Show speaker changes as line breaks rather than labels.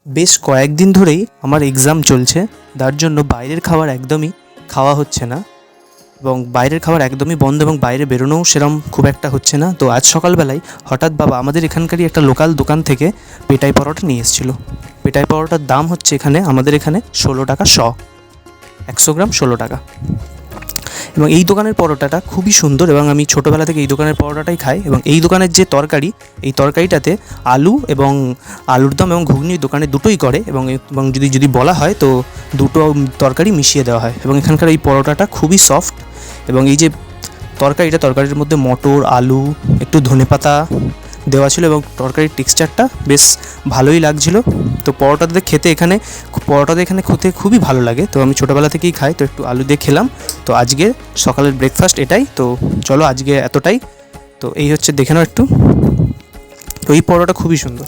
বেশ কয়েকদিন ধরেই আমার এক্সাম চলছে, তার জন্য বাইরের খাবার একদমই খাওয়া হচ্ছে না এবং বাইরের খাবার একদমই বন্ধ এবং বাইরে বেরোনোও সেরম খুব একটা হচ্ছে না। তো আজ সকালবেলায় হঠাৎ বাবা আমাদের এখানকারই একটা লোকাল দোকান থেকে পেটাই পরোটা নিয়ে এসেছিলো। পেটাই পরোটার দাম হচ্ছে এখানে আমাদের এখানে 16 টাকা শ, 100 গ্রাম 16 টাকা। এবং এই দোকানের পরোটাটা খুবই সুন্দর এবং আমি ছোটোবেলা থেকে এই দোকানের পরোটাটাই খাই। এবং এই দোকানের যে তরকারি, এই তরকারিটাতে আলু এবং আলুর দম এবং ঘুগনি দোকানে দুটোই করে এবং যদি বলা হয় তো দুটো তরকারি মিশিয়ে দেওয়া হয়। এবং এখানকার এই পরোটাটা খুবই সফট এবং এই যে তরকারির মধ্যে মটর, আলু, একটু ধনেপাতা দেওয়া ছিল এবং তরকারির টেক্সচারটা বেশ ভালোই লাগছিলো। তো পরোটাতে এখানে খেতে খুবই ভালো লাগে। তো আমি ছোটোবেলা থেকেই খাই, তো একটু আলু দিয়ে খেলাম। তো আজকে সকালের ব্রেকফাস্ট এটাই। তো চলো আজকে এতটাই। তো এই হচ্ছে, দেখে নাও একটু। তো এই পরোটা খুবই সুন্দর।